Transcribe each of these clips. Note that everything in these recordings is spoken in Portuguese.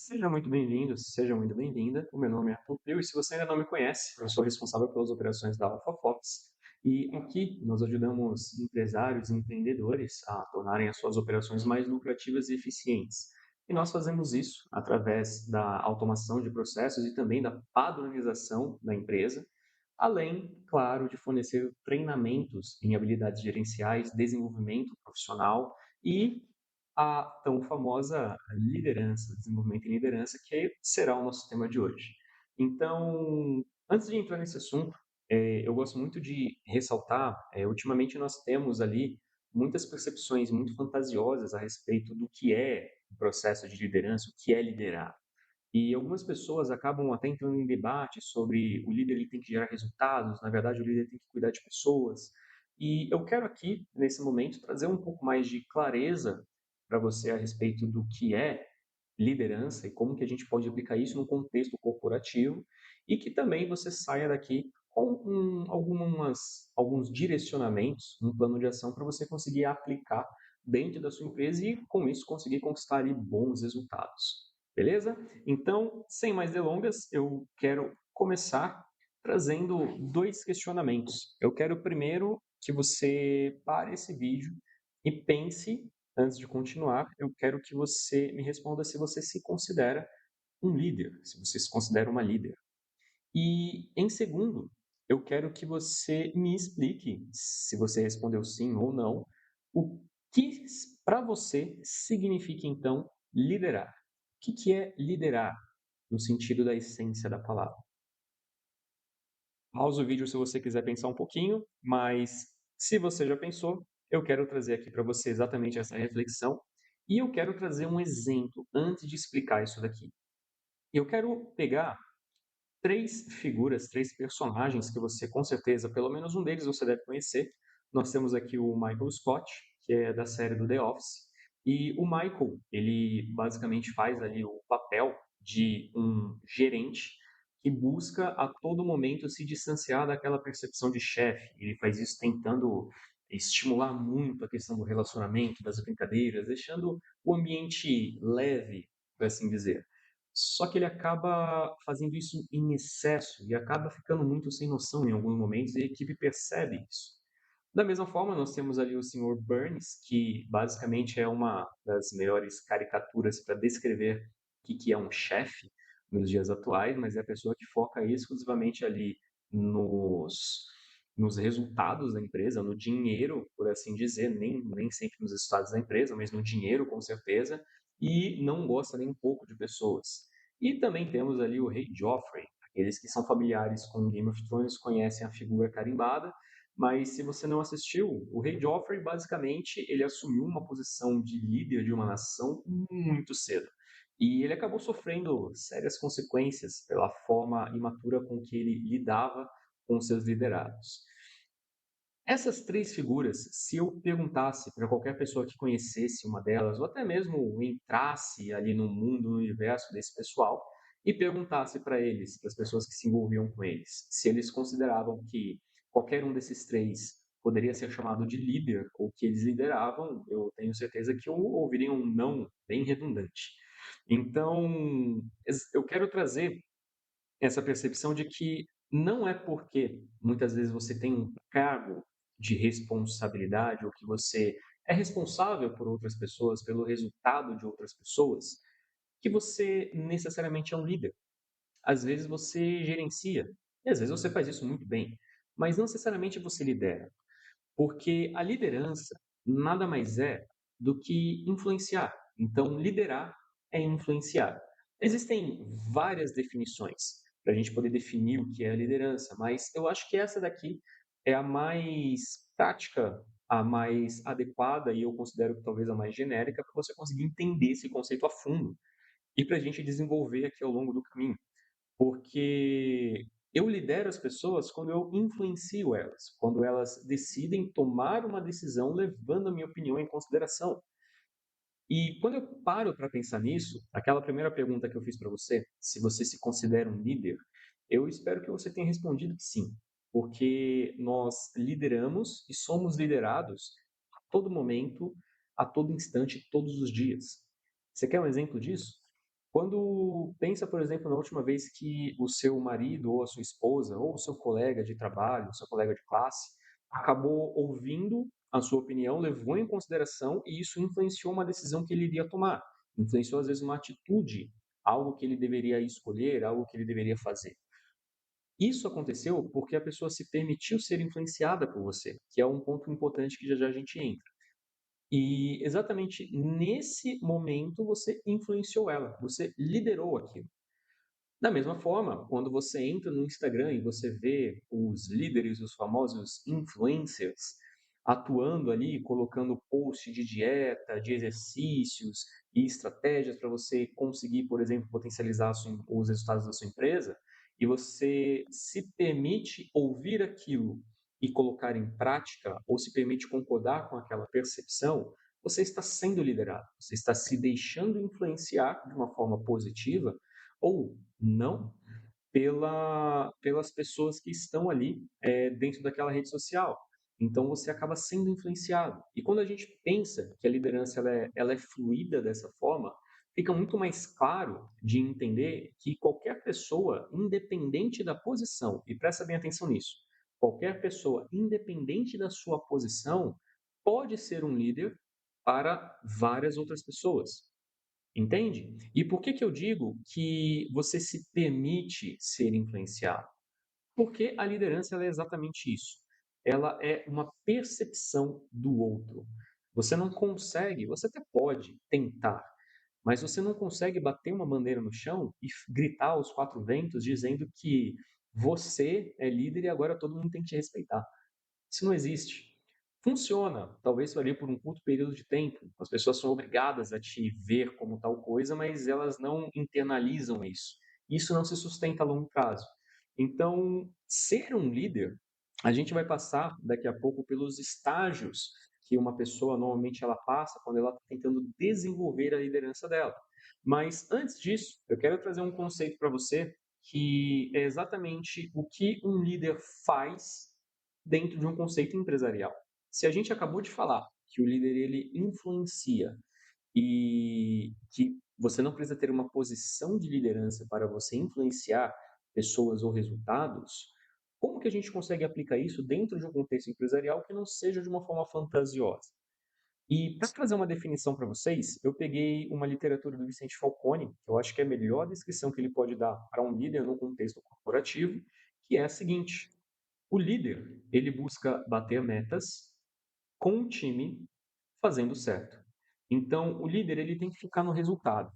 Seja muito bem-vindo, seja muito bem-vinda. O meu nome é Arthur Pio e se você ainda não me conhece, eu sou responsável pelas operações da Alpha Fox. E aqui nós ajudamos empresários e empreendedores a tornarem as suas operações mais lucrativas e eficientes. E nós fazemos isso através da automação de processos e também da padronização da empresa, além, claro, de fornecer treinamentos em habilidades gerenciais, desenvolvimento profissional e a tão famosa liderança, desenvolvimento em liderança, que será o nosso tema de hoje. Então, antes de entrar nesse assunto, eu gosto muito de ressaltar, ultimamente nós temos ali muitas percepções muito fantasiosas a respeito do que é o processo de liderança, o que é liderar. E algumas pessoas acabam até entrando em debate sobre o líder ele tem que gerar resultados, na verdade o líder tem que cuidar de pessoas. E eu quero aqui, nesse momento, trazer um pouco mais de clareza para você a respeito do que é liderança e como que a gente pode aplicar isso no contexto corporativo e que também você saia daqui com alguns direcionamentos, um plano de ação para você conseguir aplicar dentro da sua empresa e, com isso, conseguir conquistar ali bons resultados. Beleza? Então, sem mais delongas, eu quero começar trazendo dois questionamentos. Eu quero primeiro que você pare esse vídeo e pense, antes de continuar, eu quero que você me responda se você se considera um líder, se você se considera uma líder. E, em segundo, eu quero que você me explique, se você respondeu sim ou não, o que para você significa então liderar. O que é liderar no sentido da essência da palavra? Pausa o vídeo se você quiser pensar um pouquinho, mas se você já pensou, eu quero trazer aqui para você exatamente essa reflexão e eu quero trazer um exemplo antes de explicar isso daqui. Eu quero pegar três figuras, três personagens que você com certeza, pelo menos um deles você deve conhecer. Nós temos aqui o Michael Scott, que é da série do The Office, e o Michael, ele basicamente faz ali o papel de um gerente que busca a todo momento se distanciar daquela percepção de chefe. Ele faz isso tentando estimular muito a questão do relacionamento, das brincadeiras, deixando o ambiente leve, por assim dizer. Só que ele acaba fazendo isso em excesso e acaba ficando muito sem noção em alguns momentos e a equipe percebe isso. Da mesma forma, nós temos ali o Senhor Burns, que basicamente é uma das melhores caricaturas para descrever o que é um chefe nos dias atuais, mas é a pessoa que foca exclusivamente ali nos, nos resultados da empresa, no dinheiro, por assim dizer, nem sempre nos resultados da empresa, mas no dinheiro, com certeza, e não gosta nem um pouco de pessoas. E também temos ali o Rei Joffrey. Aqueles que são familiares com Game of Thrones conhecem a figura carimbada, mas se você não assistiu, o Rei Joffrey basicamente ele assumiu uma posição de líder de uma nação muito cedo. E ele acabou sofrendo sérias consequências pela forma imatura com que ele lidava com seus liderados. Essas três figuras, se eu perguntasse para qualquer pessoa que conhecesse uma delas, ou até mesmo entrasse ali no mundo, no universo desse pessoal, e perguntasse para eles, para as pessoas que se envolviam com eles, se eles consideravam que qualquer um desses três poderia ser chamado de líder, ou que eles lideravam, eu tenho certeza que ouviria um não bem redundante. Então, eu quero trazer essa percepção de que não é porque muitas vezes você tem um cargo de responsabilidade ou que você é responsável por outras pessoas, pelo resultado de outras pessoas, que você necessariamente é um líder. Às vezes você gerencia, e às vezes você faz isso muito bem, mas não necessariamente você lidera, porque a liderança nada mais é do que influenciar. Então, liderar é influenciar. Existem várias definições para a gente poder definir o que é a liderança, mas eu acho que essa daqui é a mais prática, a mais adequada e eu considero que talvez a mais genérica para você conseguir entender esse conceito a fundo e para a gente desenvolver aqui ao longo do caminho. Porque eu lidero as pessoas quando eu influencio elas, quando elas decidem tomar uma decisão levando a minha opinião em consideração. E quando eu paro para pensar nisso, aquela primeira pergunta que eu fiz para você, se você se considera um líder, eu espero que você tenha respondido que sim, porque nós lideramos e somos liderados a todo momento, a todo instante, todos os dias. Você quer um exemplo disso? Quando pensa, por exemplo, na última vez que o seu marido ou a sua esposa ou o seu colega de trabalho, o seu colega de classe, acabou ouvindo a sua opinião, levou em consideração e isso influenciou uma decisão que ele iria tomar. Influenciou, às vezes, uma atitude, algo que ele deveria escolher, algo que ele deveria fazer. Isso aconteceu porque a pessoa se permitiu ser influenciada por você, que é um ponto importante que já já a gente entra. E exatamente nesse momento você influenciou ela, você liderou aquilo. Da mesma forma, quando você entra no Instagram e você vê os líderes, os famosos influencers, atuando ali, colocando post de dieta, de exercícios e estratégias para você conseguir, por exemplo, potencializar os resultados da sua empresa, e você se permite ouvir aquilo e colocar em prática, ou se permite concordar com aquela percepção, você está sendo liderado, você está se deixando influenciar de uma forma positiva ou não pelas pessoas que estão ali dentro daquela rede social. Então você acaba sendo influenciado. E quando a gente pensa que a liderança ela é fluida dessa forma, fica muito mais claro de entender que qualquer pessoa, independente da posição, e presta bem atenção nisso, qualquer pessoa, independente da sua posição, pode ser um líder para várias outras pessoas. Entende? E por que que eu digo que você se permite ser influenciado? Porque a liderança ela é exatamente isso. Ela é uma percepção do outro. Você não consegue, você até pode tentar, mas você não consegue bater uma bandeira no chão e gritar aos quatro ventos dizendo que você é líder e agora todo mundo tem que te respeitar. Isso não existe. Funciona, talvez ali por um curto período de tempo. As pessoas são obrigadas a te ver como tal coisa, mas elas não internalizam isso. Isso não se sustenta a longo prazo. Então, ser um líder, a gente vai passar daqui a pouco pelos estágios que uma pessoa normalmente ela passa quando ela está tentando desenvolver a liderança dela. Mas antes disso, eu quero trazer um conceito para você que é exatamente o que um líder faz dentro de um conceito empresarial. Se a gente acabou de falar que o líder ele influencia e que você não precisa ter uma posição de liderança para você influenciar pessoas ou resultados, como que a gente consegue aplicar isso dentro de um contexto empresarial que não seja de uma forma fantasiosa? E para trazer uma definição para vocês, eu peguei uma literatura do Vicente Falcone, que eu acho que é a melhor descrição que ele pode dar para um líder no contexto corporativo, que é a seguinte: o líder, ele busca bater metas com o time fazendo certo. Então, o líder ele tem que ficar no resultado.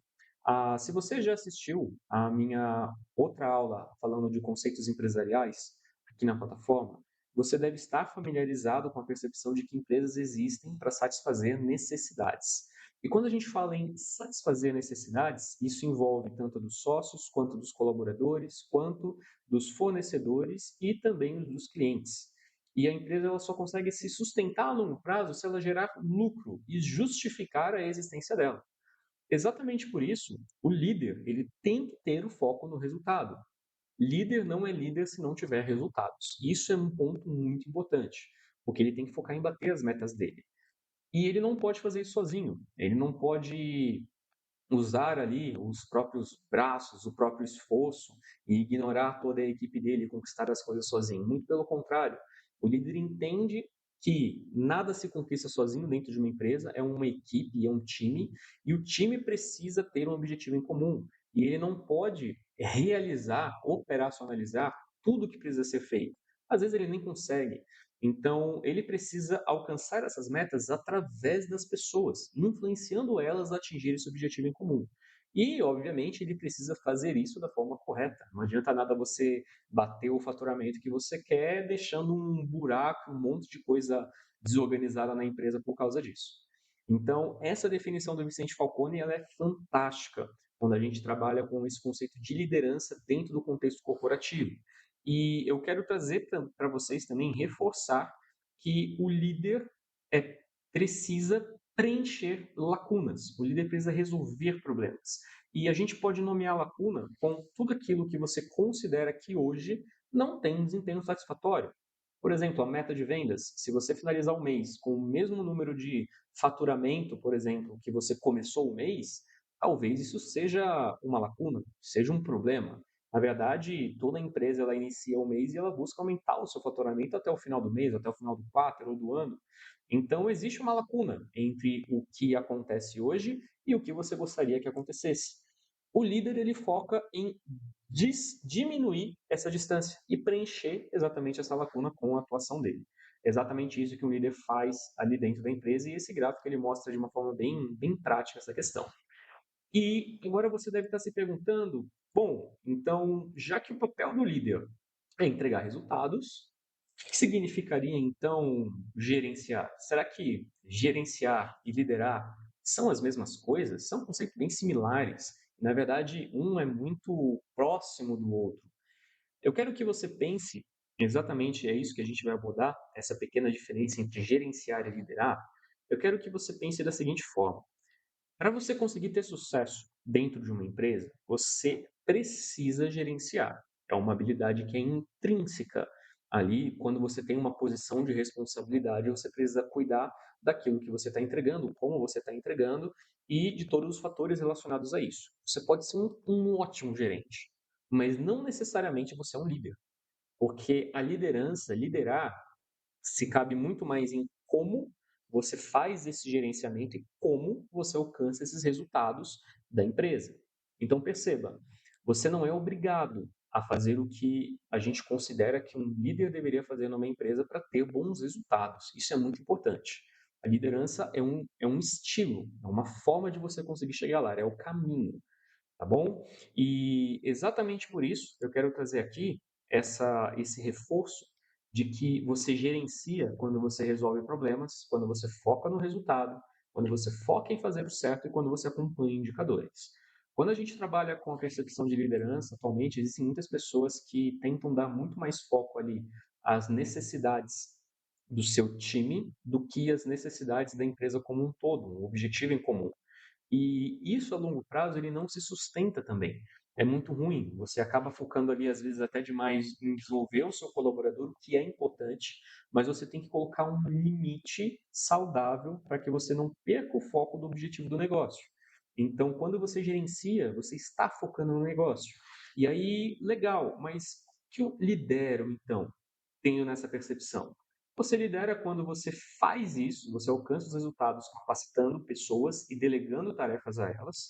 Se você já assistiu a minha outra aula falando de conceitos empresariais aqui na plataforma, você deve estar familiarizado com a percepção de que empresas existem para satisfazer necessidades. E quando a gente fala em satisfazer necessidades, isso envolve tanto dos sócios, quanto dos colaboradores, quanto dos fornecedores e também dos clientes. E a empresa ela só consegue se sustentar a longo prazo se ela gerar lucro e justificar a existência dela. Exatamente por isso, o líder ele tem que ter o foco no resultado. Líder não é líder se não tiver resultados. Isso é um ponto muito importante, porque ele tem que focar em bater as metas dele. E ele não pode fazer isso sozinho. Ele não pode usar ali os próprios braços, o próprio esforço e ignorar toda a equipe dele e conquistar as coisas sozinho. Muito pelo contrário, o líder entende que nada se conquista sozinho dentro de uma empresa, é uma equipe, é um time, e o time precisa ter um objetivo em comum. E ele não pode realizar, operacionalizar tudo o que precisa ser feito. Às vezes ele nem consegue. Então, ele precisa alcançar essas metas através das pessoas, influenciando elas a atingir esse objetivo em comum. E, obviamente, ele precisa fazer isso da forma correta. Não adianta nada você bater o faturamento que você quer, deixando um buraco, um monte de coisa desorganizada na empresa por causa disso. Então, essa definição do Vicente Falcone ela é fantástica quando a gente trabalha com esse conceito de liderança dentro do contexto corporativo. E eu quero trazer para vocês também, reforçar que o líder precisa preencher lacunas, o líder precisa resolver problemas. E a gente pode nomear lacuna com tudo aquilo que você considera que hoje não tem um desempenho satisfatório. Por exemplo, a meta de vendas, se você finalizar o mês com o mesmo número de faturamento, por exemplo, que você começou o mês, talvez isso seja uma lacuna, seja um problema. Na verdade, toda empresa ela inicia o mês e ela busca aumentar o seu faturamento até o final do mês, até o final do quarto ou do ano. Então, existe uma lacuna entre o que acontece hoje e o que você gostaria que acontecesse. O líder ele foca em diminuir essa distância e preencher exatamente essa lacuna com a atuação dele. É exatamente isso que um líder faz ali dentro da empresa e esse gráfico ele mostra de uma forma bem prática essa questão. E agora você deve estar se perguntando, bom, então já que o papel do líder é entregar resultados, o que significaria então gerenciar? Será que gerenciar e liderar são as mesmas coisas? São conceitos bem similares. Na verdade, um é muito próximo do outro. Eu quero que você pense, exatamente é isso que a gente vai abordar, essa pequena diferença entre gerenciar e liderar. Eu quero que você pense da seguinte forma: para você conseguir ter sucesso dentro de uma empresa, você precisa gerenciar. É uma habilidade que é intrínseca ali. Quando você tem uma posição de responsabilidade, você precisa cuidar daquilo que você está entregando, como você está entregando e de todos os fatores relacionados a isso. Você pode ser um ótimo gerente, mas não necessariamente você é um líder, porque a liderança, liderar, se cabe muito mais em como você faz esse gerenciamento e como você alcança esses resultados da empresa. Então perceba, você não é obrigado a fazer o que a gente considera que um líder deveria fazer numa empresa para ter bons resultados. Isso é muito importante. A liderança é um estilo, é uma forma de você conseguir chegar lá, é o caminho, tá bom? E exatamente por isso eu quero trazer aqui esse reforço de que você gerencia quando você resolve problemas, quando você foca no resultado, quando você foca em fazer o certo e quando você acompanha indicadores. Quando a gente trabalha com a percepção de liderança, atualmente existem muitas pessoas que tentam dar muito mais foco ali às necessidades do seu time do que às necessidades da empresa como um todo, um objetivo em comum. E isso a longo prazo ele não se sustenta também. É muito ruim. Você acaba focando ali, às vezes, até demais em desenvolver o seu colaborador, o que é importante, mas você tem que colocar um limite saudável para que você não perca o foco do objetivo do negócio. Então, quando você gerencia, você está focando no negócio. E aí, legal, mas o que eu lidero, então? Tenho nessa percepção? Você lidera quando você faz isso, você alcança os resultados capacitando pessoas e delegando tarefas a elas.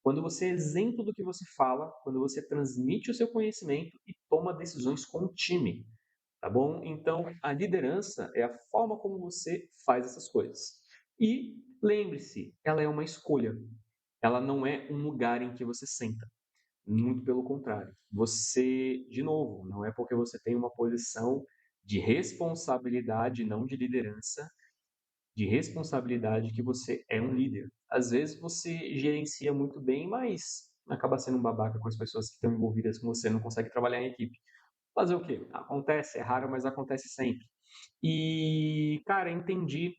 Quando você é exemplo do que você fala, quando você transmite o seu conhecimento e toma decisões com o time, tá bom? Então, a liderança é a forma como você faz essas coisas. E lembre-se, ela é uma escolha. Ela não é um lugar em que você senta. Muito pelo contrário. Você, de novo, não é porque você tem uma posição de responsabilidade, não de liderança, de responsabilidade que você é um líder. Às vezes você gerencia muito bem, mas acaba sendo um babaca com as pessoas que estão envolvidas com você, não consegue trabalhar em equipe. Fazer o quê? Acontece, é raro, mas acontece sempre. E, cara, entendi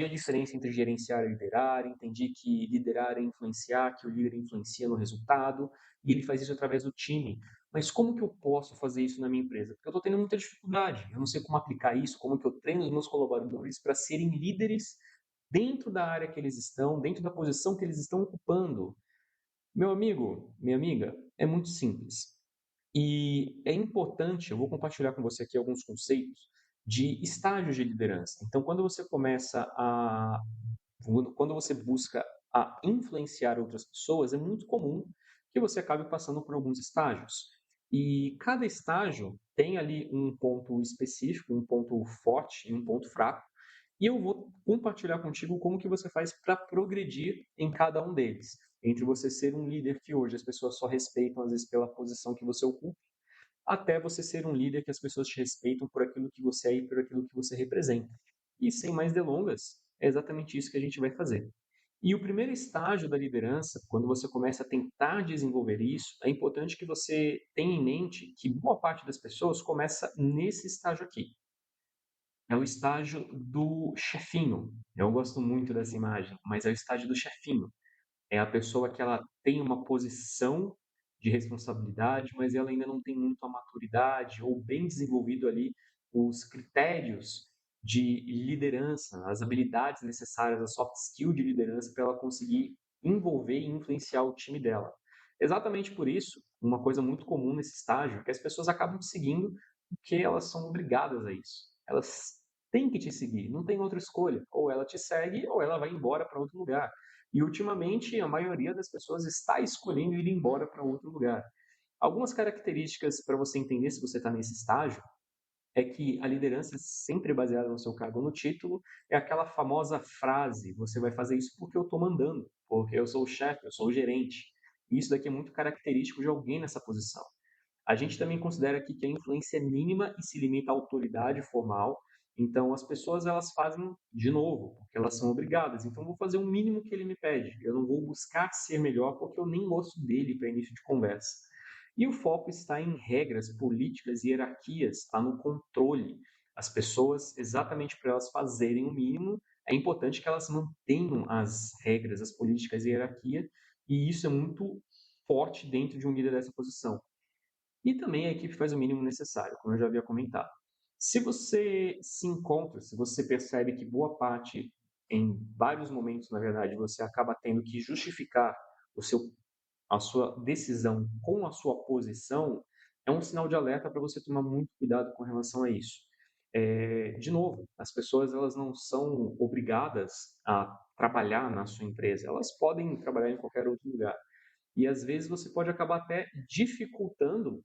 a diferença entre gerenciar e liderar, entendi que liderar é influenciar, que o líder influencia no resultado, e ele faz isso através do time. Mas como que eu posso fazer isso na minha empresa? Porque eu estou tendo muita dificuldade, eu não sei como aplicar isso, como que eu treino os meus colaboradores para serem líderes dentro da área que eles estão, dentro da posição que eles estão ocupando. Meu amigo, minha amiga, é muito simples. E é importante, eu vou compartilhar com você aqui alguns conceitos de estágios de liderança. Então, quando você busca a influenciar outras pessoas, é muito comum que você acabe passando por alguns estágios. E cada estágio tem ali um ponto específico, um ponto forte e um ponto fraco. E eu vou compartilhar contigo como que você faz para progredir em cada um deles. Entre você ser um líder que hoje as pessoas só respeitam, às vezes, pela posição que você ocupa, até você ser um líder que as pessoas te respeitam por aquilo que você é e por aquilo que você representa. E sem mais delongas, é exatamente isso que a gente vai fazer. E o primeiro estágio da liderança, quando você começa a tentar desenvolver isso, é importante que você tenha em mente que boa parte das pessoas começa nesse estágio aqui. É o estágio do chefinho. Eu gosto muito dessa imagem, mas é o estágio do chefinho. É a pessoa que ela tem uma posição de responsabilidade, mas ela ainda não tem muito a maturidade ou bem desenvolvido ali os critérios de liderança, as habilidades necessárias, a soft skill de liderança para ela conseguir envolver e influenciar o time dela. Exatamente por isso, uma coisa muito comum nesse estágio é que as pessoas acabam te seguindo porque elas são obrigadas a isso. Elas têm que te seguir, não tem outra escolha. Ou ela te segue ou ela vai embora para outro lugar. E ultimamente a maioria das pessoas está escolhendo ir embora para outro lugar. Algumas características para você entender se você está nesse estágio é que a liderança é sempre baseada no seu cargo, no título, é aquela famosa frase: "Você vai fazer isso porque eu estou mandando, porque eu sou o chefe, eu sou o gerente". E isso daqui é muito característico de alguém nessa posição. A gente também considera aqui que a influência é mínima e se limita à autoridade formal. Então, as pessoas elas fazem de novo, porque elas são obrigadas. Então, eu vou fazer o mínimo que ele me pede. Eu não vou buscar ser melhor porque eu nem gosto dele para início de conversa. E o foco está em regras, políticas e hierarquias, está no controle. As pessoas, exatamente para elas fazerem o mínimo, é importante que elas mantenham as regras, as políticas e hierarquia, e isso é muito forte dentro de um líder dessa posição. E também a equipe faz o mínimo necessário, como eu já havia comentado. Se você se encontra, se você percebe que boa parte, em vários momentos, na verdade, você acaba tendo que justificar o seu, a sua decisão com a sua posição, é um sinal de alerta para você tomar muito cuidado com relação a isso. De novo, as pessoas elas não são obrigadas a trabalhar na sua empresa, elas podem trabalhar em qualquer outro lugar. E às vezes você pode acabar até dificultando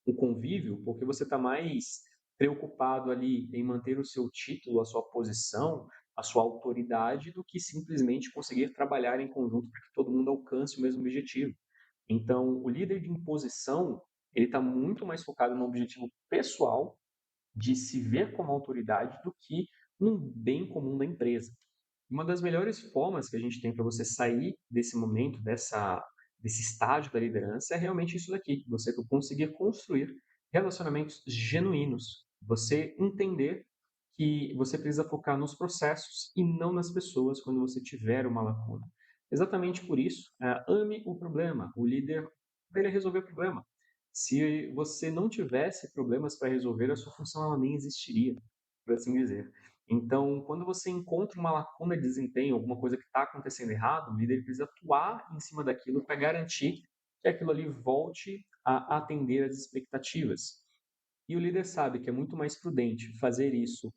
o convívio, porque você está mais preocupado ali em manter o seu título, a sua posição, a sua autoridade, do que simplesmente conseguir trabalhar em conjunto para que todo mundo alcance o mesmo objetivo. Então, o líder de imposição, ele está muito mais focado no objetivo pessoal de se ver como autoridade do que num bem comum da empresa. Uma das melhores formas que a gente tem para você sair desse momento, desse estágio da liderança, é realmente isso daqui, você conseguir construir relacionamentos genuínos, você entender que você precisa focar nos processos e não nas pessoas quando você tiver uma lacuna. Exatamente por isso, ame o problema. O líder, ele resolver o problema. Se você não tivesse problemas para resolver, a sua função ela nem existiria, por assim dizer. Então, quando você encontra uma lacuna de desempenho, alguma coisa que está acontecendo errado, o líder precisa atuar em cima daquilo para garantir que aquilo ali volte a atender às expectativas. E o líder sabe que é muito mais prudente fazer isso,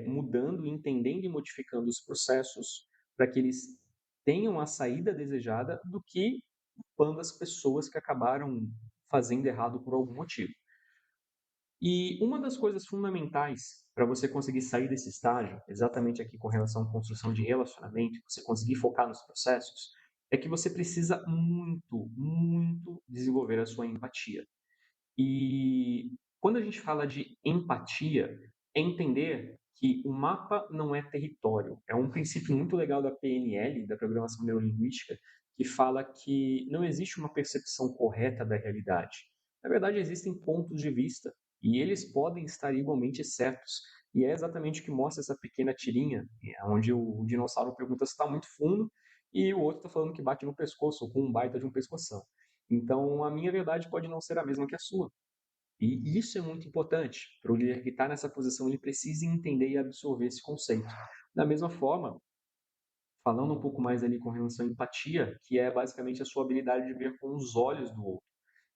mudando, entendendo e modificando os processos para que eles tenham a saída desejada, do que culpando as pessoas que acabaram fazendo errado por algum motivo. E uma das coisas fundamentais para você conseguir sair desse estágio, exatamente aqui com relação à construção de relacionamento, você conseguir focar nos processos, é que você precisa muito, muito desenvolver a sua empatia. E quando a gente fala de empatia, é entender que o mapa não é território. É um princípio muito legal da PNL, da Programação Neurolinguística, que fala que não existe uma percepção correta da realidade. Na verdade, existem pontos de vista e eles podem estar igualmente certos. E é exatamente o que mostra essa pequena tirinha, onde o dinossauro pergunta se está muito fundo e o outro está falando que bate no pescoço, com um baita de um pescoção. Então, a minha verdade pode não ser a mesma que a sua. E isso é muito importante para o líder que está nessa posição, ele precisa entender e absorver esse conceito. Da mesma forma, falando um pouco mais ali com relação à empatia, que é basicamente a sua habilidade de ver com os olhos do outro.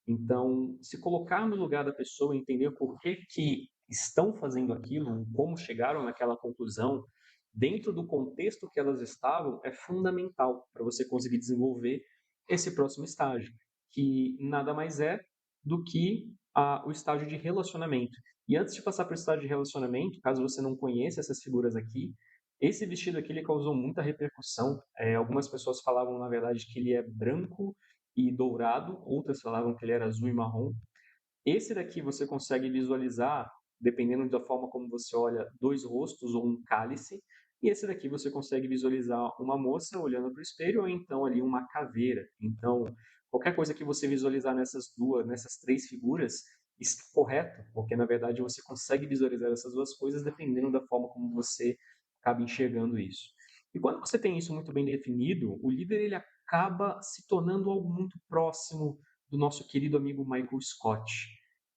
Então, se colocar no lugar da pessoa, entender por que que estão fazendo aquilo, como chegaram naquela conclusão, dentro do contexto que elas estavam, é fundamental para você conseguir desenvolver esse próximo estágio, que nada mais é do que o estágio de relacionamento. E antes de passar para o estágio de relacionamento, caso você não conheça essas figuras aqui, esse vestido aqui ele causou muita repercussão. Algumas pessoas falavam, na verdade, que ele é branco e dourado, outras falavam que ele era azul e marrom. Esse daqui você consegue visualizar, dependendo da forma como você olha, dois rostos ou um cálice. E esse daqui você consegue visualizar uma moça olhando para o espelho ou então ali uma caveira. Então, qualquer coisa que você visualizar nessas três figuras, está correto, porque na verdade você consegue visualizar essas duas coisas dependendo da forma como você acaba enxergando isso. E quando você tem isso muito bem definido, o líder ele acaba se tornando algo muito próximo do nosso querido amigo Michael Scott.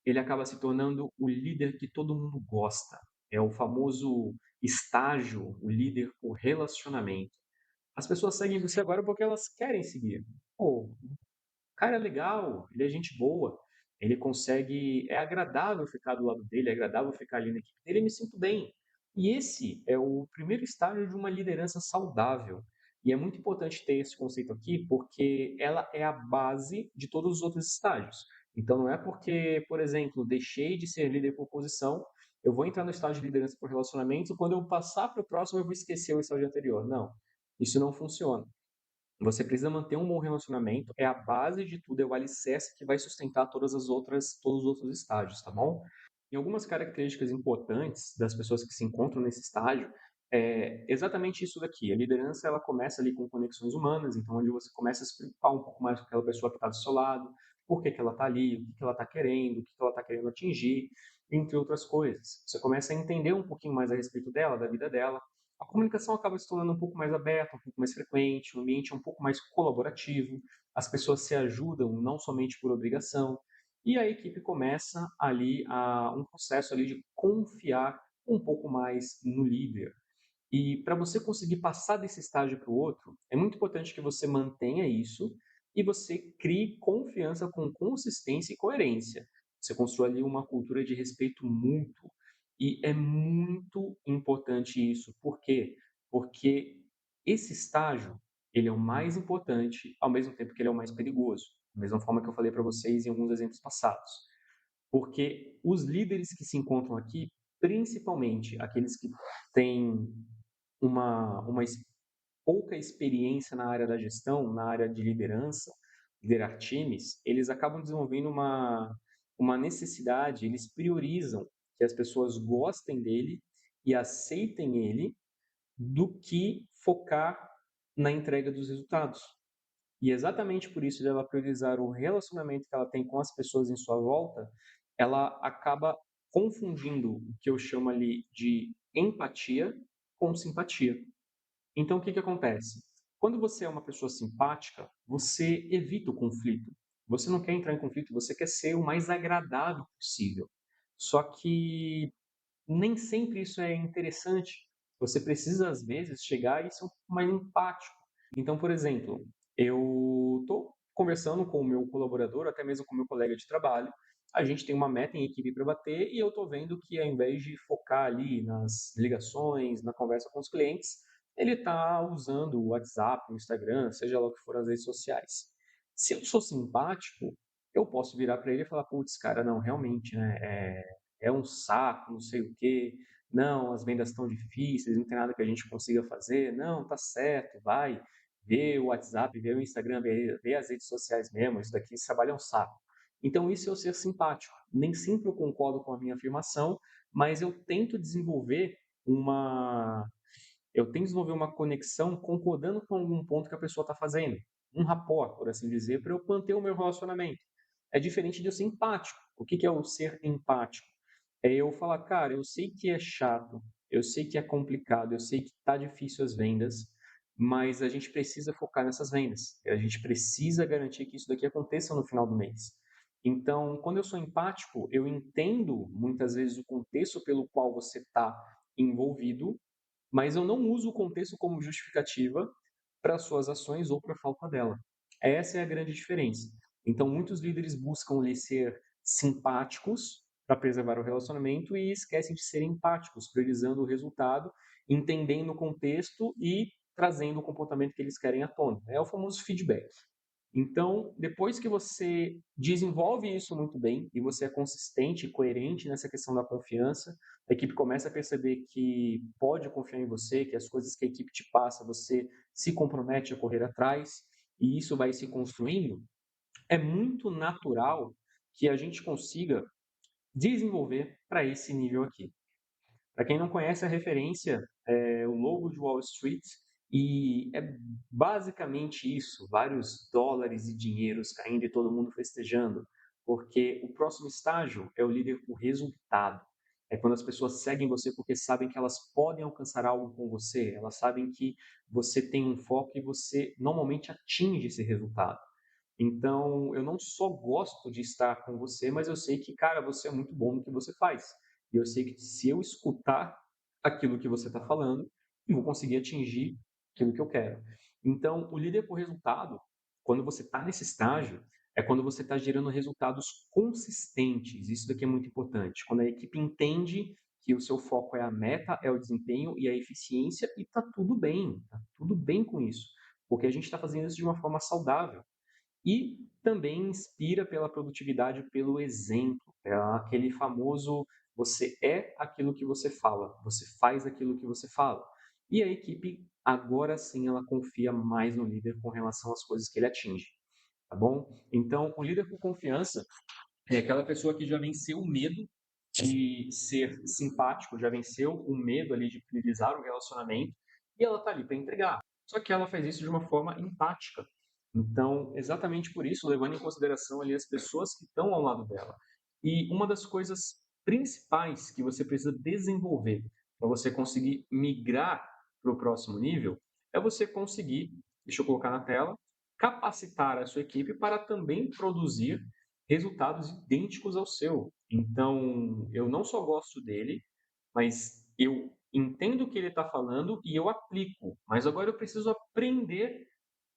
Ele acaba se tornando o líder que todo mundo gosta. É o famoso estágio, o líder por relacionamento. As pessoas seguem você agora porque elas querem seguir. Pô, o cara é legal, ele é gente boa, ele consegue, é agradável ficar do lado dele, é agradável ficar ali na equipe dele, eu me sinto bem. E esse é o primeiro estágio de uma liderança saudável. E é muito importante ter esse conceito aqui, porque ela é a base de todos os outros estágios. Então não é porque, por exemplo, deixei de ser líder por posição, eu vou entrar no estágio de liderança por relacionamento, quando eu passar para o próximo eu vou esquecer o estágio anterior. Não, isso não funciona. Você precisa manter um bom relacionamento, é a base de tudo, é o alicerce que vai sustentar todos os outros estágios, tá bom? E algumas características importantes das pessoas que se encontram nesse estágio é exatamente isso daqui. A liderança, ela começa ali com conexões humanas, então onde você começa a se preocupar um pouco mais com aquela pessoa que está do seu lado, por que que ela está ali, o que que ela está querendo, o que que ela está querendo atingir, entre outras coisas. Você começa a entender um pouquinho mais a respeito dela, da vida dela, a comunicação acaba se tornando um pouco mais aberta, um pouco mais frequente, o ambiente é um pouco mais colaborativo, as pessoas se ajudam não somente por obrigação, e a equipe começa ali um processo ali de confiar um pouco mais no líder. E para você conseguir passar desse estágio para o outro, é muito importante que você mantenha isso e você crie confiança com consistência e coerência. Você construa ali uma cultura de respeito mútuo. E é muito importante isso. Por quê? Porque esse estágio, ele é o mais importante, ao mesmo tempo que ele é o mais perigoso. Da mesma forma que eu falei para vocês em alguns exemplos passados. Porque os líderes que se encontram aqui, principalmente aqueles que têm uma pouca experiência na área da gestão, na área de liderança, liderar times, eles acabam desenvolvendo uma necessidade, eles priorizam que as pessoas gostem dele e aceitem ele do que focar na entrega dos resultados. E exatamente por isso dela priorizar o relacionamento que ela tem com as pessoas em sua volta, ela acaba confundindo o que eu chamo ali de empatia com simpatia. Então, o que que acontece? Quando você é uma pessoa simpática, você evita o conflito. Você não quer entrar em conflito, você quer ser o mais agradável possível. Só que nem sempre isso é interessante. Você precisa, às vezes, chegar e ser um pouco mais empático. Então, por exemplo, eu estou conversando com o meu colaborador, até mesmo com o meu colega de trabalho, a gente tem uma meta em equipe para bater e eu estou vendo que ao invés de focar ali nas ligações, na conversa com os clientes, ele está usando o WhatsApp, o Instagram, seja lá o que for as redes sociais. Se eu sou simpático, eu posso virar para ele e falar, putz, cara, não, realmente, né, é um saco, não sei o quê, não, as vendas estão difíceis, não tem nada que a gente consiga fazer, não, tá certo, vai, vê o WhatsApp, vê o Instagram, vê as redes sociais mesmo, isso daqui, esse trabalho é um saco. Então, isso é eu ser simpático. Nem sempre eu concordo com a minha afirmação, mas uma, eu tento desenvolver uma conexão concordando com algum ponto que a pessoa está fazendo. Um rapport, por assim dizer, para eu manter o meu relacionamento. É diferente de eu ser empático. O que que é o ser empático? É eu falar, cara, eu sei que é chato, eu sei que é complicado, eu sei que tá difícil as vendas, mas a gente precisa focar nessas vendas. A gente precisa garantir que isso daqui aconteça no final do mês. Então, quando eu sou empático, eu entendo muitas vezes o contexto pelo qual você está envolvido, mas eu não uso o contexto como justificativa para suas ações ou para a falta dela. Essa é a grande diferença. Então, muitos líderes buscam lhe ser simpáticos para preservar o relacionamento e esquecem de ser empáticos, priorizando o resultado, entendendo o contexto e trazendo o comportamento que eles querem à tona. É o famoso feedback. Então, depois que você desenvolve isso muito bem e você é consistente e coerente nessa questão da confiança, a equipe começa a perceber que pode confiar em você, que as coisas que a equipe te passa, você se compromete a correr atrás, e isso vai se construindo, é muito natural que a gente consiga desenvolver para esse nível aqui. Para quem não conhece a referência, é o logo de Wall Street e é basicamente isso, vários dólares e dinheiros caindo e todo mundo festejando, porque o próximo estágio é o líder por resultado. É quando as pessoas seguem você porque sabem que elas podem alcançar algo com você, elas sabem que você tem um foco e você normalmente atinge esse resultado. Então, eu não só gosto de estar com você, mas eu sei que, cara, você é muito bom no que você faz. E eu sei que se eu escutar aquilo que você está falando, eu vou conseguir atingir aquilo que eu quero. Então, o líder por resultado, quando você está nesse estágio, é quando você está gerando resultados consistentes. Isso daqui é muito importante. Quando a equipe entende que o seu foco é a meta, é o desempenho e a eficiência, e está tudo bem com isso, porque a gente está fazendo isso de uma forma saudável. E também inspira pela produtividade, pelo exemplo. É aquele famoso você é aquilo que você fala, você faz aquilo que você fala. E a equipe, agora sim, ela confia mais no líder com relação às coisas que ele atinge, tá bom? Então, o líder com confiança é aquela pessoa que já venceu o medo de ser simpático, já venceu o medo ali de priorizar o relacionamento e ela está ali para entregar. Só que ela faz isso de uma forma empática. Então, exatamente por isso, levando em consideração ali as pessoas que estão ao lado dela. E uma das coisas principais que você precisa desenvolver para você conseguir migrar para o próximo nível é você conseguir, deixa eu colocar na tela, capacitar a sua equipe para também produzir resultados idênticos ao seu. Então, eu não só gosto dele, mas eu entendo o que ele está falando e eu aplico. Mas agora eu preciso aprender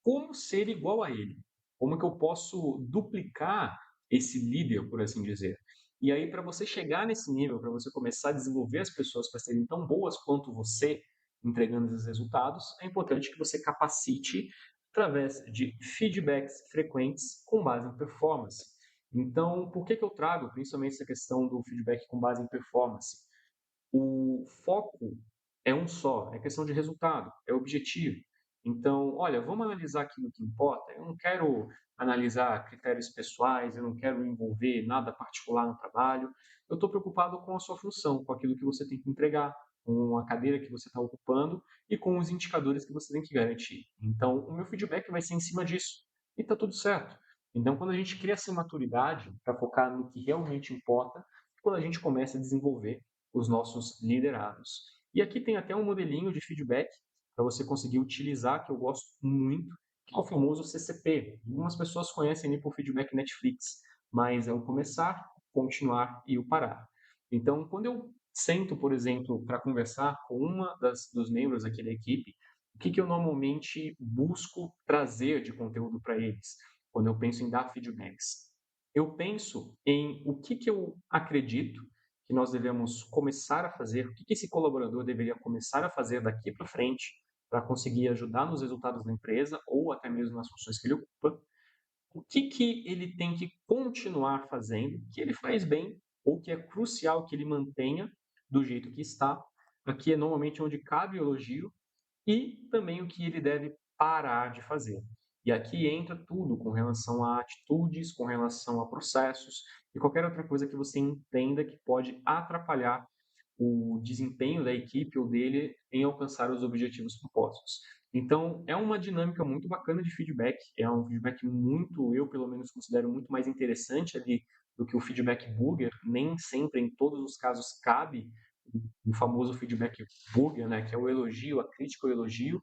como ser igual a ele. Como que eu posso duplicar esse líder, por assim dizer. E aí, para você chegar nesse nível, para você começar a desenvolver as pessoas para serem tão boas quanto você, entregando esses resultados, é importante que você capacite através de feedbacks frequentes com base em performance. Então, por que eu trago principalmente essa questão do feedback com base em performance? O foco é um só, é questão de resultado, é objetivo. Então, olha, vamos analisar aquilo que importa. Eu não quero analisar critérios pessoais, eu não quero envolver nada particular no trabalho. Eu estou preocupado com a sua função, com aquilo que você tem que entregar, com a cadeira que você está ocupando e com os indicadores que você tem que garantir. Então, o meu feedback vai ser em cima disso. E está tudo certo. Então, quando a gente cria essa maturidade para focar no que realmente importa, quando a gente começa a desenvolver os nossos liderados. E aqui tem até um modelinho de feedback para você conseguir utilizar, que eu gosto muito, que é o famoso CCP. Algumas pessoas conhecem ele por feedback Netflix, mas é o começar, continuar e o parar. Então, quando eu sento, por exemplo, para conversar com dos membros aqui da equipe, o que eu normalmente busco trazer de conteúdo para eles quando eu penso em dar feedbacks? Eu penso em o que eu acredito que nós devemos começar a fazer, o que esse colaborador deveria começar a fazer daqui para frente para conseguir ajudar nos resultados da empresa ou até mesmo nas funções que ele ocupa, o que ele tem que continuar fazendo, que ele faz bem ou que é crucial que ele mantenha do jeito que está. Aqui é normalmente onde cabe o elogio e também o que ele deve parar de fazer. E aqui entra tudo com relação a atitudes, com relação a processos e qualquer outra coisa que você entenda que pode atrapalhar o desempenho da equipe ou dele em alcançar os objetivos propostos. Então, é uma dinâmica muito bacana de feedback, é um feedback muito, eu pelo menos considero muito mais interessante ali do que o feedback burger, nem sempre em todos os casos cabe o famoso feedback burger, né, que é o elogio, a crítica ao elogio,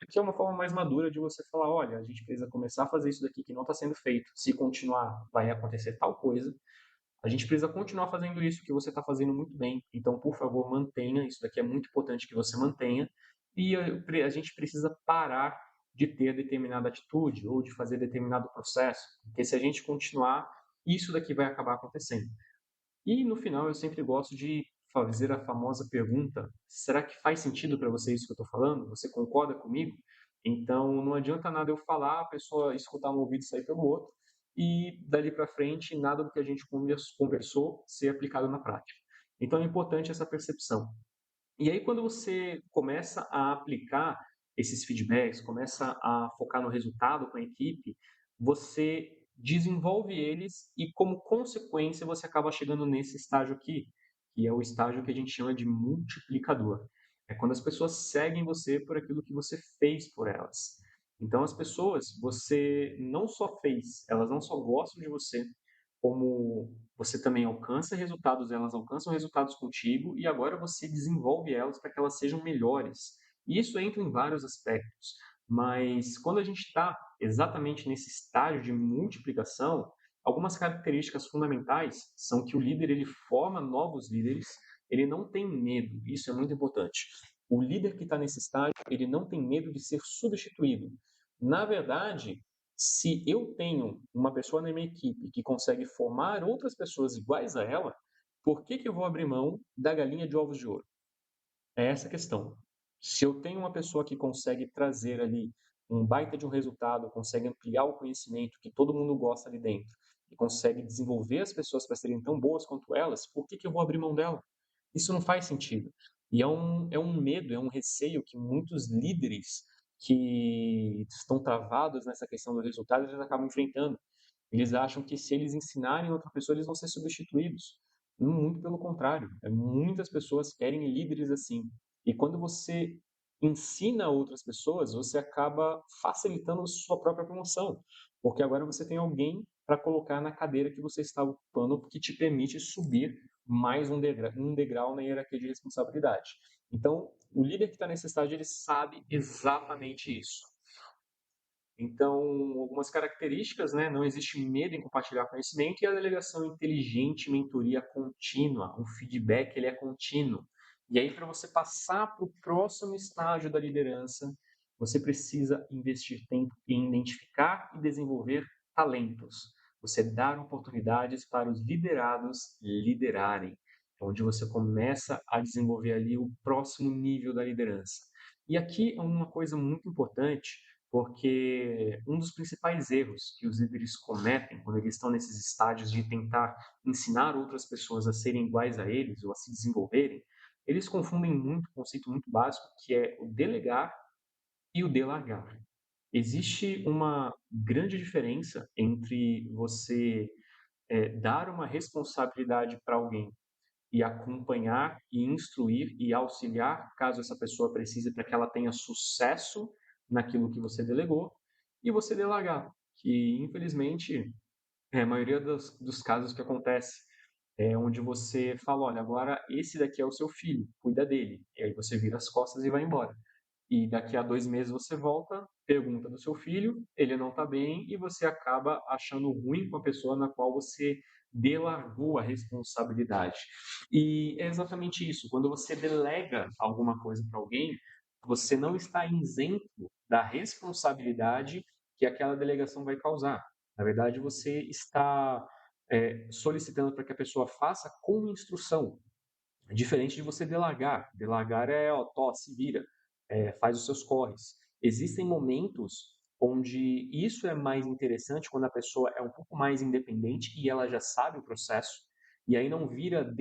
que é uma forma mais madura de você falar, olha, a gente precisa começar a fazer isso daqui que não está sendo feito. Se continuar, vai acontecer tal coisa. A gente precisa continuar fazendo isso que você está fazendo muito bem. Então, por favor, mantenha. Isso daqui é muito importante que você mantenha. E a gente precisa parar de ter determinada atitude ou de fazer determinado processo. Porque se a gente continuar, isso daqui vai acabar acontecendo. E no final eu sempre gosto de fazer a famosa pergunta: será que faz sentido para você isso que eu estou falando? Você concorda comigo? Então não adianta nada eu falar, a pessoa escutar um ouvido e sair pelo outro, e dali para frente nada do que a gente conversou ser aplicado na prática. Então é importante essa percepção. E aí, quando você começa a aplicar esses feedbacks, começa a focar no resultado com a equipe, você desenvolve eles e, como consequência, você acaba chegando nesse estágio aqui, que é o estágio que a gente chama de multiplicador. É quando as pessoas seguem você por aquilo que você fez por elas. Então, as pessoas, você não só fez, elas não só gostam de você, como você também alcança resultados, elas alcançam resultados contigo e agora você desenvolve elas para que elas sejam melhores. E isso entra em vários aspectos, mas quando a gente está exatamente nesse estágio de multiplicação, algumas características fundamentais são que o líder ele forma novos líderes, ele não tem medo, isso é muito importante. O líder que está nesse estágio, ele não tem medo de ser substituído. Na verdade, se eu tenho uma pessoa na minha equipe que consegue formar outras pessoas iguais a ela, por que que eu vou abrir mão da galinha de ovos de ouro? É essa a questão. Se eu tenho uma pessoa que consegue trazer ali um baita de um resultado, consegue ampliar o conhecimento que todo mundo gosta ali dentro, e consegue desenvolver as pessoas para serem tão boas quanto elas, por que que eu vou abrir mão dela? Isso não faz sentido. E é um medo, é um receio que muitos líderes que estão travados nessa questão do resultado, eles acabam enfrentando. Eles acham que se eles ensinarem outra pessoa, eles vão ser substituídos. Muito pelo contrário, muitas pessoas querem líderes assim. E quando você ensina outras pessoas, você acaba facilitando a sua própria promoção, porque agora você tem alguém para colocar na cadeira que você está ocupando, que te permite subir mais um degrau na hierarquia de responsabilidade. Então, o líder que está nesse estágio, ele sabe exatamente isso. Então, algumas características, né? Não existe medo em compartilhar conhecimento e a delegação inteligente, mentoria contínua, o feedback ele é contínuo. E aí, para você passar para o próximo estágio da liderança, você precisa investir tempo em identificar e desenvolver talentos. Você dar oportunidades para os liderados liderarem, onde você começa a desenvolver ali o próximo nível da liderança. E aqui é uma coisa muito importante, porque um dos principais erros que os líderes cometem quando eles estão nesses estágios de tentar ensinar outras pessoas a serem iguais a eles ou a se desenvolverem, eles confundem muito um conceito muito básico que é o delegar e o delargar. Existe uma grande diferença entre você dar uma responsabilidade para alguém e acompanhar e instruir e auxiliar caso essa pessoa precise para que ela tenha sucesso naquilo que você delegou, e você delegar, que infelizmente é a maioria dos casos que acontece, é onde você fala, olha, agora esse daqui é o seu filho, cuida dele, e aí você vira as costas e vai embora. E daqui a 2 meses você volta, pergunta do seu filho, ele não está bem e você acaba achando ruim com a pessoa na qual você delargou a responsabilidade. E é exatamente isso, quando você delega alguma coisa para alguém, você não está isento da responsabilidade que aquela delegação vai causar. Na verdade, você está solicitando para que a pessoa faça com instrução, diferente de você delagar. Delagar é, ó, tó, se vira, faz os seus corres. Existem momentos onde isso é mais interessante quando a pessoa é um pouco mais independente e ela já sabe o processo, e aí não vira,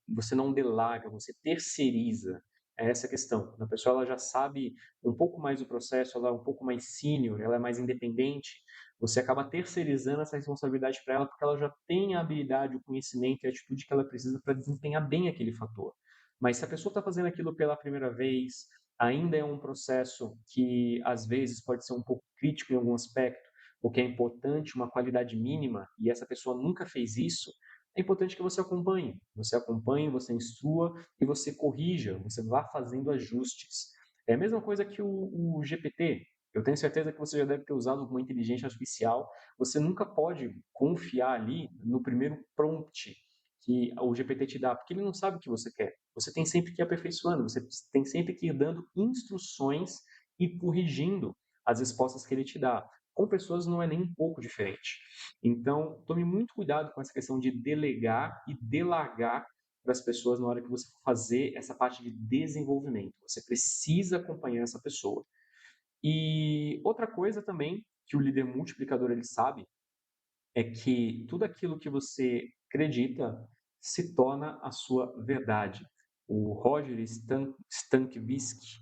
você não delaga, você terceiriza. É essa a questão. A pessoa ela já sabe um pouco mais do processo, ela é um pouco mais sênior, ela é mais independente. Você acaba terceirizando essa responsabilidade para ela porque ela já tem a habilidade, o conhecimento e a atitude que ela precisa para desempenhar bem aquele fator. Mas se a pessoa está fazendo aquilo pela primeira vez, ainda é um processo que às vezes pode ser um pouco crítico em algum aspecto, porque é importante uma qualidade mínima e essa pessoa nunca fez isso, é importante que você acompanhe. Você acompanhe, você instrua e você corrija, você vá fazendo ajustes. É a mesma coisa que o GPT. Eu tenho certeza que você já deve ter usado alguma inteligência artificial. Você nunca pode confiar ali no primeiro prompt que o GPT te dá, porque ele não sabe o que você quer. Você tem sempre que ir aperfeiçoando, você tem sempre que ir dando instruções e corrigindo as respostas que ele te dá. Com pessoas não é nem um pouco diferente. Então, tome muito cuidado com essa questão de delegar e delargar para as pessoas na hora que você for fazer essa parte de desenvolvimento. Você precisa acompanhar essa pessoa. E outra coisa também que o líder multiplicador ele sabe é que tudo aquilo que você acredita se torna a sua verdade. O Roger Stankowski,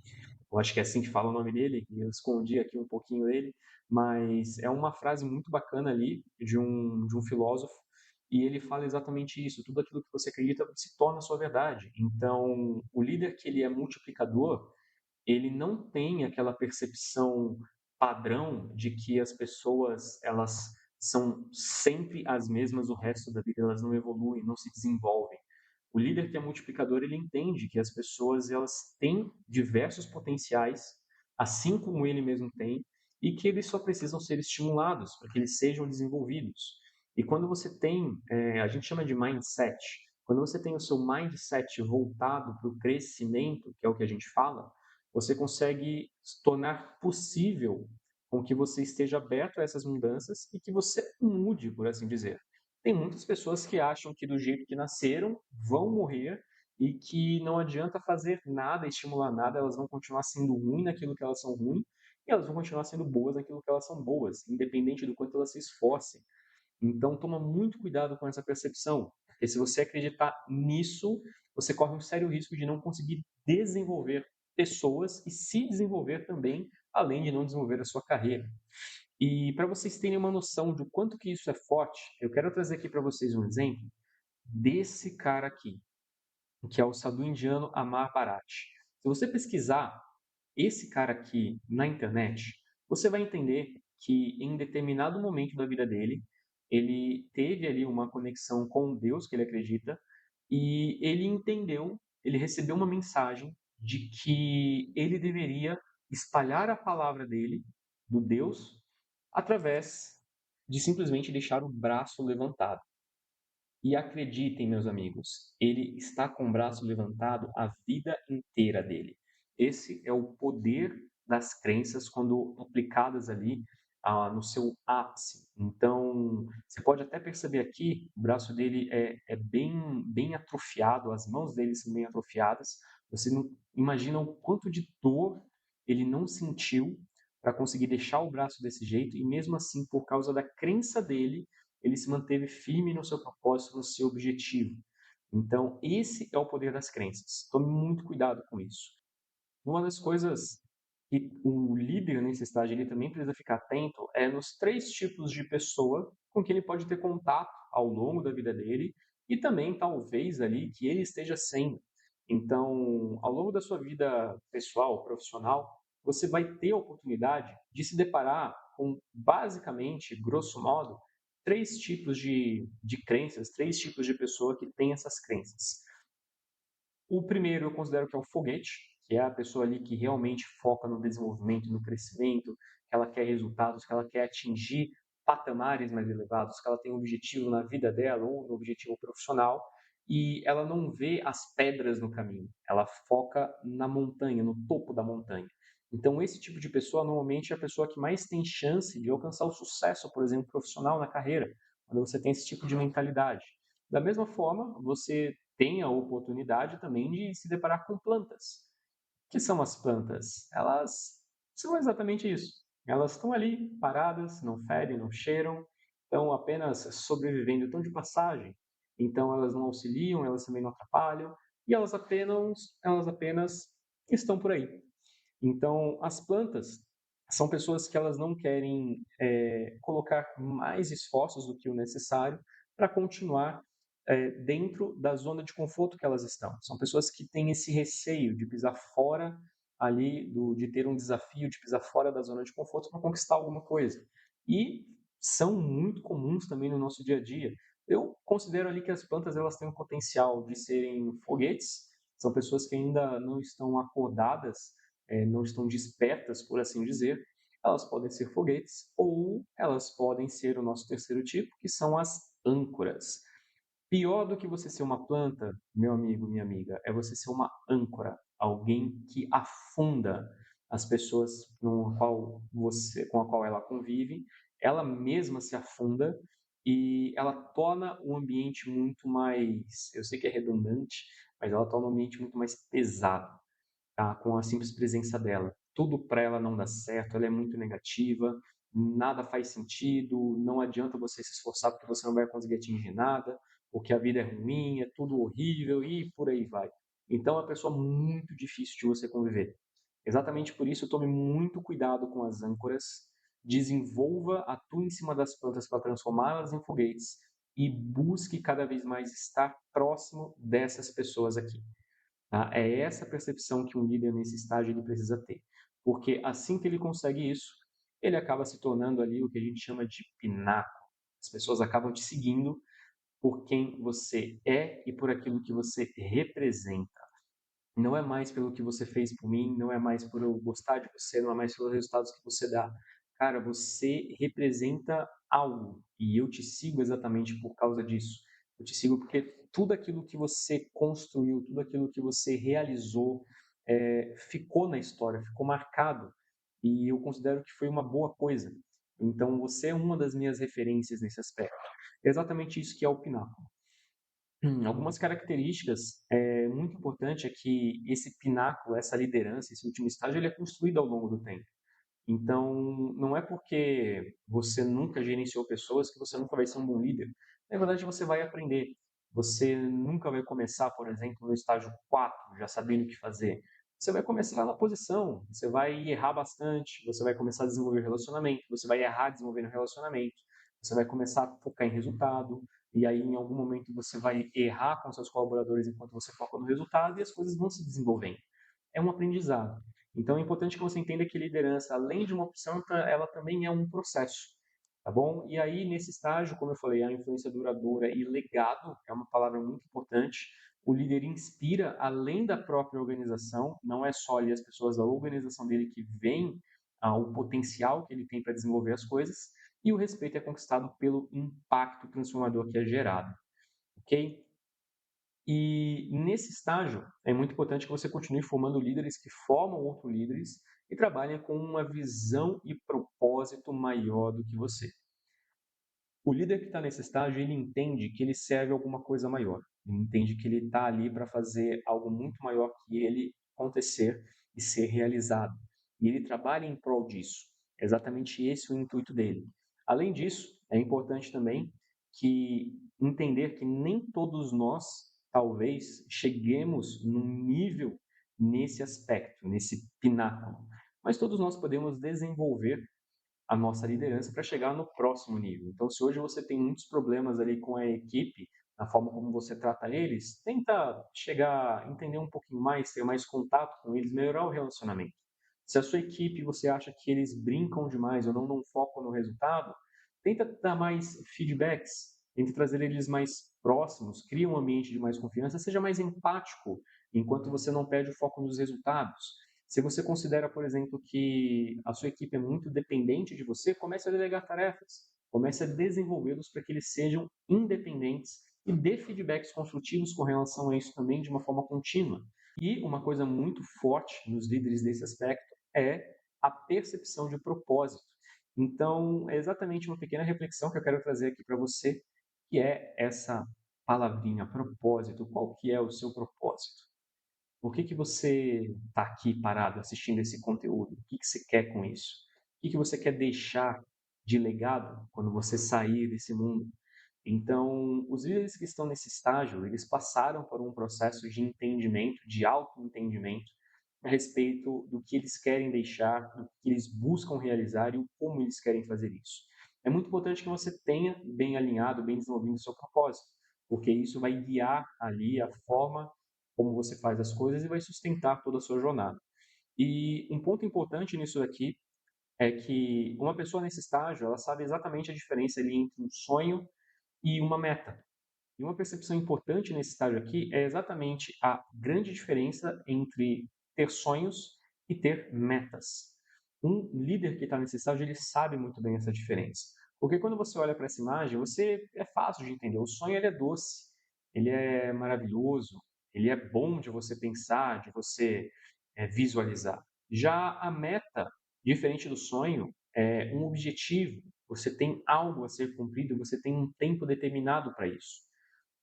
eu acho que é assim que fala o nome dele, eu escondi aqui um pouquinho ele, mas é uma frase muito bacana ali de um filósofo, e ele fala exatamente isso, tudo aquilo que você acredita se torna a sua verdade. Então, o líder que ele é multiplicador, ele não tem aquela percepção padrão de que as pessoas elas são sempre as mesmas o resto da vida, elas não evoluem, não se desenvolvem. O líder que é multiplicador, ele entende que as pessoas elas têm diversos potenciais, assim como ele mesmo tem, e que eles só precisam ser estimulados para que eles sejam desenvolvidos. E quando você tem, a gente chama de mindset, quando você tem o seu mindset voltado para o crescimento, que é o que a gente fala, você consegue tornar possível com que você esteja aberto a essas mudanças e que você mude, por assim dizer. Tem muitas pessoas que acham que do jeito que nasceram, vão morrer e que não adianta fazer nada, estimular nada, elas vão continuar sendo ruins naquilo que elas são ruins e elas vão continuar sendo boas naquilo que elas são boas, independente do quanto elas se esforcem. Então, toma muito cuidado com essa percepção, porque se você acreditar nisso, você corre um sério risco de não conseguir desenvolver pessoas e se desenvolver também, além de não desenvolver a sua carreira. E para vocês terem uma noção do quanto que isso é forte, eu quero trazer aqui para vocês um exemplo desse cara aqui, que é o sadhu indiano Amar Bharati. Se você pesquisar esse cara aqui na internet, você vai entender que em determinado momento da vida dele, ele teve ali uma conexão com Deus que ele acredita e ele entendeu, ele recebeu uma mensagem de que ele deveria espalhar a palavra dele, do Deus, através de simplesmente deixar o braço levantado. E acreditem, meus amigos, ele está com o braço levantado a vida inteira dele. Esse é o poder das crenças quando aplicadas ali no seu ápice. Então, você pode até perceber aqui, o braço dele é bem atrofiado, as mãos dele são bem atrofiadas. Você não imagina o quanto de dor ele não sentiu para conseguir deixar o braço desse jeito, e mesmo assim, por causa da crença dele, ele se manteve firme no seu propósito, no seu objetivo. Então, esse é o poder das crenças. Tome muito cuidado com isso. Uma das coisas que o líder nesse estágio ele também precisa ficar atento é nos três tipos de pessoa com que ele pode ter contato ao longo da vida dele e também talvez ali que ele esteja sendo. Então, ao longo da sua vida pessoal, profissional, você vai ter a oportunidade de se deparar com basicamente, grosso modo, três tipos de crenças, três tipos de pessoa que têm essas crenças. O primeiro eu considero que é o foguete, que é a pessoa ali que realmente foca no desenvolvimento, no crescimento, que ela quer resultados, que ela quer atingir patamares mais elevados, que ela tem um objetivo na vida dela ou no objetivo profissional e ela não vê as pedras no caminho, ela foca na montanha, no topo da montanha. Então, esse tipo de pessoa normalmente é a pessoa que mais tem chance de alcançar o sucesso, por exemplo, profissional na carreira, quando você tem esse tipo de mentalidade. Da mesma forma, você tem a oportunidade também de se deparar com plantas. O que são as plantas? Elas são exatamente isso. Elas estão ali, paradas, não fedem, não cheiram, estão apenas sobrevivendo, estão de passagem. Então elas não auxiliam, elas também não atrapalham, e elas apenas estão por aí. Então, as plantas são pessoas que elas não querem colocar mais esforços do que o necessário para continuar dentro da zona de conforto que elas estão. São pessoas que têm esse receio de pisar fora ali, de ter um desafio, de pisar fora da zona de conforto para conquistar alguma coisa. E são muito comuns também no nosso dia a dia. Eu considero ali que as plantas elas têm o potencial de serem foguetes, são pessoas que ainda não estão acordadas, não estão despertas, por assim dizer, elas podem ser foguetes ou elas podem ser o nosso terceiro tipo, que são as âncoras. Pior do que você ser uma planta, meu amigo, minha amiga, é você ser uma âncora, alguém que afunda as pessoas com a qual ela convive, ela mesma se afunda e ela torna o ambiente muito mais, eu sei que é redundante, mas ela torna o ambiente muito mais pesado, tá? Com a simples presença dela. Tudo para ela não dá certo, ela é muito negativa, nada faz sentido, não adianta você se esforçar porque você não vai conseguir atingir nada, porque a vida é ruim, é tudo horrível e por aí vai. Então é uma pessoa muito difícil de você conviver. Exatamente por isso, tome muito cuidado com as âncoras, desenvolva, atue em cima das plantas para transformá-las em foguetes e busque cada vez mais estar próximo dessas pessoas aqui. Tá? É essa percepção que um líder nesse estágio ele precisa ter. Porque assim que ele consegue isso, ele acaba se tornando ali o que a gente chama de pináculo. As pessoas acabam te seguindo por quem você é e por aquilo que você representa. Não é mais pelo que você fez por mim, não é mais por eu gostar de você, não é mais pelos resultados que você dá. Cara, você representa algo e eu te sigo exatamente por causa disso. Eu te sigo porque tudo aquilo que você construiu, tudo aquilo que você realizou, ficou na história, ficou marcado, e eu considero que foi uma boa coisa. Então você é uma das minhas referências nesse aspecto. É exatamente isso que é o pináculo. Algumas características, muito importante é que esse pináculo, essa liderança, esse último estágio, ele é construído ao longo do tempo. Então, não é porque você nunca gerenciou pessoas que você nunca vai ser um bom líder. Na verdade, você vai aprender. Você nunca vai começar, por exemplo, no estágio 4, já sabendo o que fazer. Você vai começar na posição, você vai errar bastante, você vai começar a desenvolver relacionamento, você vai errar desenvolvendo relacionamento, você vai começar a focar em resultado, e aí em algum momento você vai errar com seus colaboradores enquanto você foca no resultado e as coisas vão se desenvolvendo. É um aprendizado. Então é importante que você entenda que liderança, além de uma opção, ela também é um processo, tá bom? E aí, nesse estágio, como eu falei, a influência duradoura e legado é uma palavra muito importante. O líder inspira além da própria organização, não é só ali as pessoas da organização dele que veem o potencial que ele tem para desenvolver as coisas, e o respeito é conquistado pelo impacto transformador que é gerado, ok? E nesse estágio, é muito importante que você continue formando líderes que formam outros líderes e trabalhem com uma visão e propósito maior do que você. O líder que está nesse estágio, ele entende que ele serve a alguma coisa maior. Ele entende que ele está ali para fazer algo muito maior que ele acontecer e ser realizado. E ele trabalha em prol disso. É exatamente esse o intuito dele. Além disso, é importante também que entender que nem todos nós, talvez, cheguemos num nível nesse aspecto, nesse pináculo. Mas todos nós podemos desenvolver a nossa liderança para chegar no próximo nível. Então, se hoje você tem muitos problemas ali com a equipe, na forma como você trata eles, tenta chegar, entender um pouquinho mais, ter mais contato com eles, melhorar o relacionamento. Se a sua equipe você acha que eles brincam demais ou não dão foco no resultado, tenta dar mais feedbacks, tenta trazer eles mais próximos, cria um ambiente de mais confiança, seja mais empático, enquanto você não perde o foco nos resultados. Se você considera, por exemplo, que a sua equipe é muito dependente de você, comece a delegar tarefas, comece a desenvolvê-los para que eles sejam independentes e dê feedbacks construtivos com relação a isso também de uma forma contínua. E uma coisa muito forte nos líderes desse aspecto é a percepção de propósito. Então, é exatamente uma pequena reflexão que eu quero trazer aqui para você, que é essa palavrinha propósito. Qual que é o seu propósito? Por que que você está aqui parado assistindo esse conteúdo? O que que você quer com isso? O que que você quer deixar de legado quando você sair desse mundo? Então, os líderes que estão nesse estágio, eles passaram por um processo de entendimento, de autoentendimento, a respeito do que eles querem deixar, do que eles buscam realizar e o como eles querem fazer isso. É muito importante que você tenha bem alinhado, bem desenvolvido o seu propósito, porque isso vai guiar ali a forma como você faz as coisas e vai sustentar toda a sua jornada. E um ponto importante nisso daqui é que uma pessoa nesse estágio, ela sabe exatamente a diferença ali entre um sonho e uma meta. E uma percepção importante nesse estágio aqui é exatamente a grande diferença entre ter sonhos e ter metas. Um líder que está nesse estágio, ele sabe muito bem essa diferença. Porque quando você olha para essa imagem, você é fácil de entender. O sonho ele é doce, ele é maravilhoso, ele é bom de você pensar, de você visualizar. Já a meta, diferente do sonho, é um objetivo. Você tem algo a ser cumprido, você tem um tempo determinado para isso.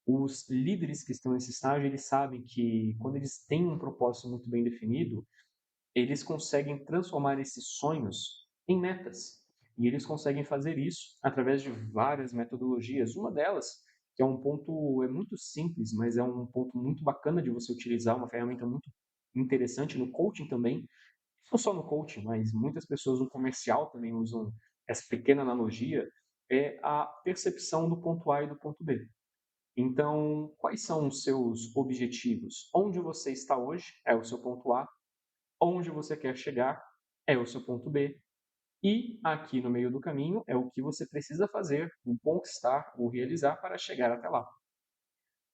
Os líderes que estão nesse estágio, eles sabem que quando eles têm um propósito muito bem definido, eles conseguem transformar esses sonhos em metas. E eles conseguem fazer isso através de várias metodologias. Uma delas, que é um ponto é muito simples, mas é um ponto muito bacana de você utilizar, uma ferramenta muito interessante no coaching também, não só no coaching, mas muitas pessoas no comercial também usam essa pequena analogia, é a percepção do ponto A e do ponto B. Então, quais são os seus objetivos? Onde você está hoje é o seu ponto A, onde você quer chegar é o seu ponto B, e aqui no meio do caminho é o que você precisa fazer, o conquistar, ou realizar para chegar até lá.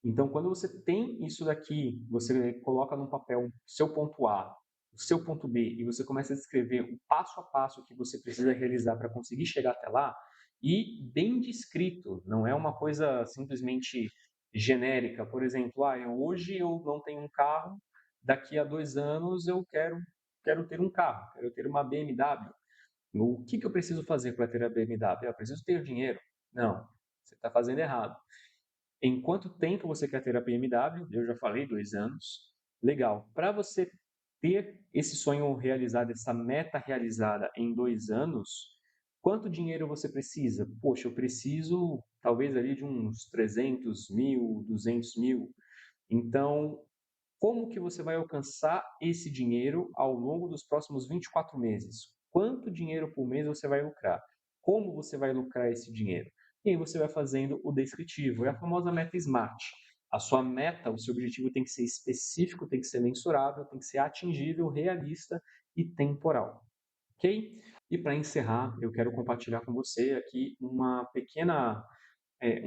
Então, quando você tem isso daqui, você coloca num papel o seu ponto A, o seu ponto B, e você começa a descrever o passo a passo que você precisa realizar para conseguir chegar até lá, e bem descrito, não é uma coisa simplesmente genérica. Por exemplo, hoje eu não tenho um carro, daqui a 2 anos eu quero ter um carro, quero ter uma BMW. O que eu preciso fazer para ter a BMW? Eu preciso ter dinheiro. Não, você está fazendo errado. Em quanto tempo você quer ter a BMW? Eu já falei, 2 anos. Legal. Para você ter esse sonho realizado, essa meta realizada em 2 anos, quanto dinheiro você precisa? Poxa, eu preciso talvez ali de uns 300.000, 200.000. Então, como que você vai alcançar esse dinheiro ao longo dos próximos 24 meses? Quanto dinheiro por mês você vai lucrar? Como você vai lucrar esse dinheiro? E aí você vai fazendo o descritivo, é a famosa meta SMART. A sua meta, o seu objetivo tem que ser específico, tem que ser mensurável, tem que ser atingível, realista e temporal, ok? E para encerrar, eu quero compartilhar com você aqui um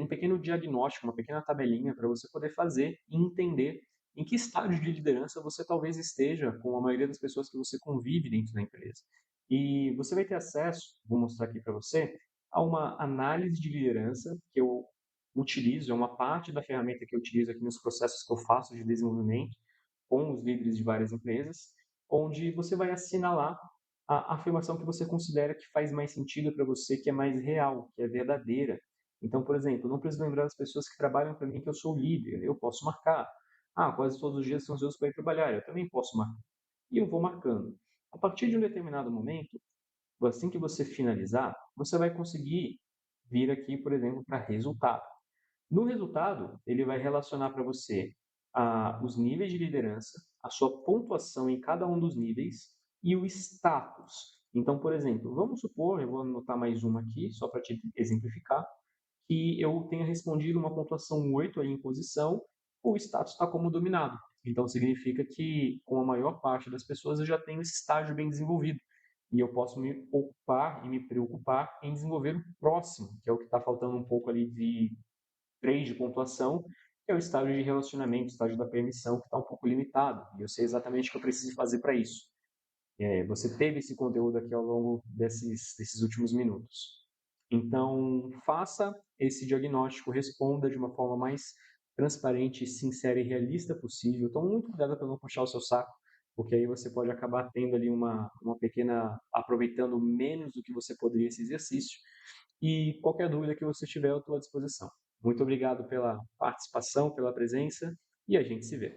pequeno diagnóstico, uma pequena tabelinha para você poder fazer e entender em que estágio de liderança você talvez esteja com a maioria das pessoas que você convive dentro da empresa. E você vai ter acesso, vou mostrar aqui para você, a uma análise de liderança que eu utilizo, é uma parte da ferramenta que eu utilizo aqui nos processos que eu faço de desenvolvimento com os líderes de várias empresas, onde você vai assinalar a afirmação que você considera que faz mais sentido para você, que é mais real, que é verdadeira. Então, por exemplo, não preciso lembrar das pessoas que trabalham para mim que eu sou líder, eu posso marcar. Ah, quase todos os dias são ansiosos para ir trabalhar, eu também posso marcar. E eu vou marcando. A partir de um determinado momento, assim que você finalizar, você vai conseguir vir aqui, por exemplo, para resultado. No resultado, ele vai relacionar para você os níveis de liderança, a sua pontuação em cada um dos níveis e o status. Então, por exemplo, vamos supor, eu vou anotar mais uma aqui, só para te exemplificar, que eu tenha respondido uma pontuação 8 aí em posição, o status está como dominado. Então, significa que, com a maior parte das pessoas, eu já tenho esse estágio bem desenvolvido. E eu posso me ocupar e me preocupar em desenvolver o próximo, que é o que está faltando um pouco ali de 3 de pontuação, que é o estágio de relacionamento, o estágio da permissão, que está um pouco limitado. E eu sei exatamente o que eu preciso fazer para isso. Você teve esse conteúdo aqui ao longo desses últimos minutos. Então, faça esse diagnóstico, responda de uma forma mais transparente, sincera e realista possível. Tome muito cuidado para não puxar o seu saco, porque aí você pode acabar tendo ali uma pequena, aproveitando menos do que você poderia esse exercício. E qualquer dúvida que você tiver, eu estou à disposição. Muito obrigado pela participação, pela presença e a gente se vê.